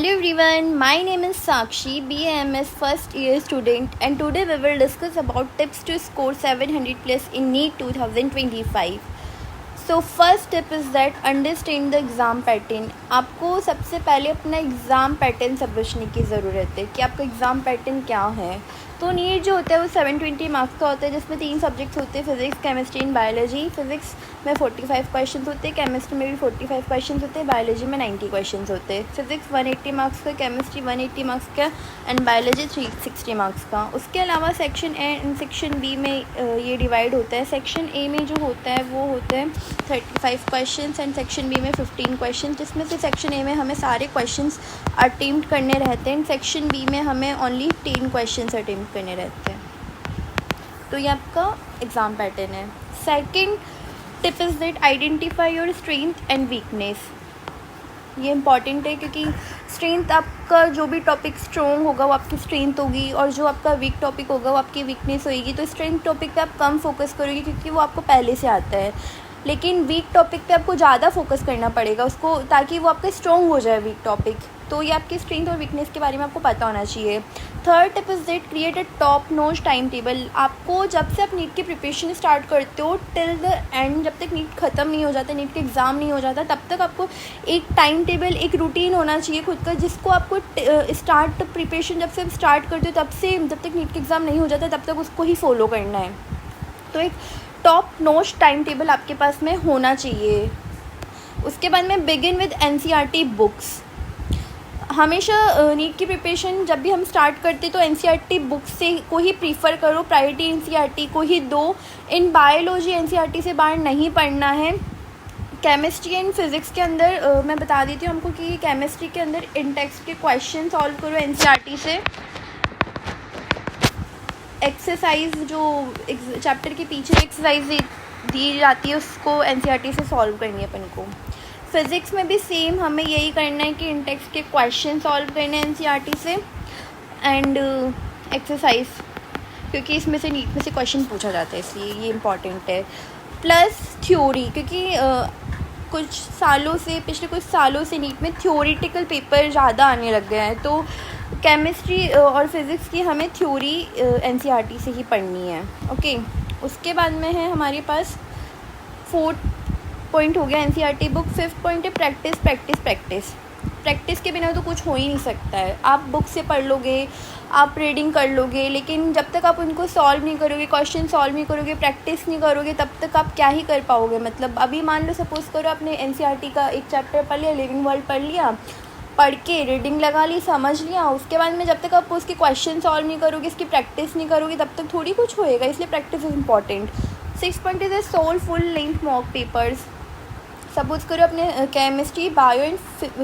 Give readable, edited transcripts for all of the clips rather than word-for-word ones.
Hello everyone, my name is Sakshi, BAMS first year student, and today we will discuss about tips to score 700 plus in NEET 2025. So first tip is that understand the exam pattern. आपको सबसे पहले अपना exam pattern समझने की ज़रूरत है कि आपका एग्ज़ाम पैटर्न क्या है. तो नीट जो होता है वो 720 मार्क्स का होता है, जिसमें 3 सब्जेक्ट्स होते हैं, physics, chemistry and biology. Physics में 45 क्वेश्चन होते हैं, केमिस्ट्री में भी 45 क्वेश्चन होते हैं, बायोलॉजी में 90 क्वेश्चन होते हैं. फिज़िक्स 180 मार्क्स का, केमिस्ट्री 180 मार्क्स का एंड बायोलॉजी 360 मार्क्स का. उसके अलावा section A and section B में ये डिवाइड होता है. सेक्शन ए में जो होता है वो होते हैं 35 क्वेश्चन एंड सेक्शन बी में 15 क्वेश्चन, जिसमें से सेक्शन ए में हमें सारे क्वेश्चन अटेम्प्ट करने रहते हैं, सेक्शन बी में हमें ओनली 10 क्वेश्चन अटेम्प्ट करने रहते हैं. तो ये आपका एग्ज़ाम पैटर्न है. Second tip is that identify your strength and weakness. ये इंपॉर्टेंट है क्योंकि स्ट्रेंथ, आपका जो भी टॉपिक स्ट्रॉन्ग होगा वो आपकी स्ट्रेंथ होगी, और जो आपका वीक टॉपिक होगा वो आपकी वीकनेस होगी. तो स्ट्रेंथ टॉपिक पे आप कम फोकस करोगे क्योंकि वो आपको पहले से आता है, लेकिन वीक टॉपिक पे आपको ज़्यादा फोकस करना पड़ेगा उसको, ताकि वो आपका स्ट्रॉन्ग हो जाए वीक टॉपिक. तो ये आपकी स्ट्रेंथ और वीकनेस के बारे में आपको पता होना चाहिए. Third tip is that create a top notch time table. आपको जब से आप नीट की प्रिपरेशन स्टार्ट करते हो टिल द एंड, जब तक नीट ख़त्म नहीं हो जाता, नीट का एग्ज़ाम नहीं हो जाता, तब तक आपको एक टाइम टेबल, एक रूटीन होना चाहिए खुद का, जिसको आपको स्टार्ट प्रिपरेशन जब से आप स्टार्ट करते हो तब से जब तक नीट का एग्ज़ाम नहीं हो जाता तब तक उसको ही फॉलो करना है. तो एक टॉप नॉच टाइम टेबल आपके पास में होना चाहिए. उसके बाद में बिगिन विद NCERT बुक्स. हमेशा नीट की प्रिपरेशन जब भी हम स्टार्ट करते तो NCERT बुक से को ही प्रीफर करो, प्रायोरिटी NCERT को ही दो. इन बायोलॉजी NCERT से बाहर नहीं पढ़ना है. केमिस्ट्री एंड फिज़िक्स के अंदर मैं बता देती हूँ हमको कि केमिस्ट्री के अंदर इन टेक्स्ट के क्वेश्चन सॉल्व करो NCERT से. एक्सरसाइज जो चैप्टर के पीछे एक्सरसाइज दी जाती है उसको NCERT से सॉल्व करनी है अपन को. फिज़िक्स में भी सेम हमें यही करना है कि इन टेक्स्ट के क्वेश्चन सॉल्व करने हैं NCERT से एंड एक्सरसाइज, क्योंकि इसमें से नीट में से क्वेश्चन पूछा जाता है इसलिए ये इम्पॉर्टेंट है. प्लस थ्योरी, क्योंकि पिछले कुछ सालों से नीट में थ्योरीटिकल पेपर ज़्यादा आने लग गए हैं. तो केमिस्ट्री और फिज़िक्स की हमें थ्योरी NCERT से ही पढ़नी है. ओके. उसके बाद में है हमारे पास 4th पॉइंट हो गया NCERT बुक. 5th पॉइंट है प्रैक्टिस प्रैक्टिस प्रैक्टिस. प्रैक्टिस के बिना तो कुछ हो ही नहीं सकता है. आप बुक से पढ़ लोगे, आप रीडिंग कर लोगे, लेकिन जब तक आप उनको सॉल्व नहीं करोगे, क्वेश्चन सॉल्व नहीं करोगे, प्रैक्टिस नहीं करोगे, तब तक आप क्या ही कर पाओगे. मतलब अभी मान लो सपोज़ करो आपने NCERT का एक चैप्टर पढ़ लिया, लिविंग वर्ल्ड पढ़ लिया, पढ़ के रीडिंग लगा ली, समझ लिया. उसके बाद में जब तक आप उसके क्वेश्चन सॉल्व नहीं करोगे, इसकी प्रैक्टिस नहीं करोगे, तब तक थोड़ी कुछ होएगा. इसलिए practice is important. 6th point is solve full length mock papers. Suppose करो अपने केमिस्ट्री, बायो एंड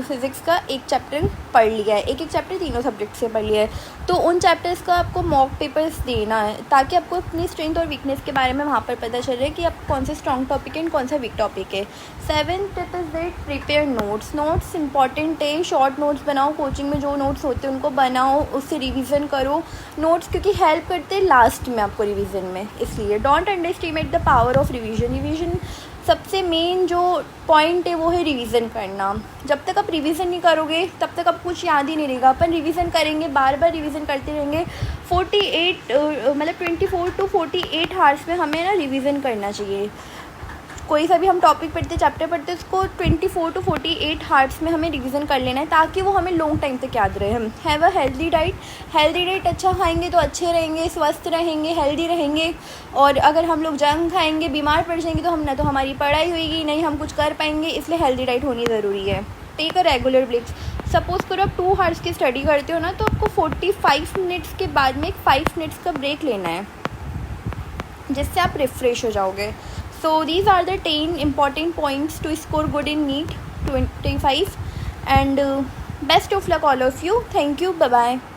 फिज़िक्स का एक चैप्टर पढ़ लिया है, एक चैप्टर तीनों सब्जेक्ट से पढ़ लिया है, तो उन चैप्टर्स का आपको मॉक पेपर्स देना है, ताकि आपको अपनी स्ट्रेंथ और वीकनेस के बारे में वहाँ पर पता चले कि आप कौन सा स्ट्रॉन्ग टॉपिक है एंड कौन सा वीक टॉपिक है. 7th tip is that prepare notes. Notes important है. शॉर्ट नोट्स बनाओ. कोचिंग में जो नोट्स होते हैं उनको बनाओ, उससे रिवीजन करो. नोट्स क्योंकि हेल्प करते हैं लास्ट में आपको रिवीजन में, इसलिए don't underestimate the power of revision सबसे मेन जो पॉइंट है वो है रिवीजन करना. जब तक आप रिवीजन नहीं करोगे तब तक आपको कुछ याद ही नहीं रहेगा. अपन रिवीजन करेंगे, बार बार रिवीजन करते रहेंगे. 24 to 48 आवर्स में हमें ना रिवीजन करना चाहिए. कोई सा भी हम टॉपिक पढ़ते, चैप्टर पढ़ते, उसको 24 to 48 आवर्स में हमें रिवीजन कर लेना है, ताकि वो हमें लॉन्ग टाइम तक याद रहे. हम have a healthy diet. Healthy diet अच्छा खाएंगे तो अच्छे रहेंगे, स्वस्थ रहेंगे, हेल्दी रहेंगे. और अगर हम लोग जंक खाएंगे, बीमार पड़ जाएंगे, तो हम ना तो हमारी पढ़ाई होगी, नहीं हम कुछ कर पाएंगे. इसलिए हेल्दी डाइट होनी ज़रूरी है. Take a regular breaks. Suppose करो आप 2 आवर्स की स्टडी करते हो ना, तो आपको 45 मिनट्स के बाद में एक 5 मिनट्स का ब्रेक लेना है, जिससे आप रिफ़्रेश हो जाओगे. So these are the 10 important points to score good in NEET 25 and best of luck all of you. Thank you. Bye bye.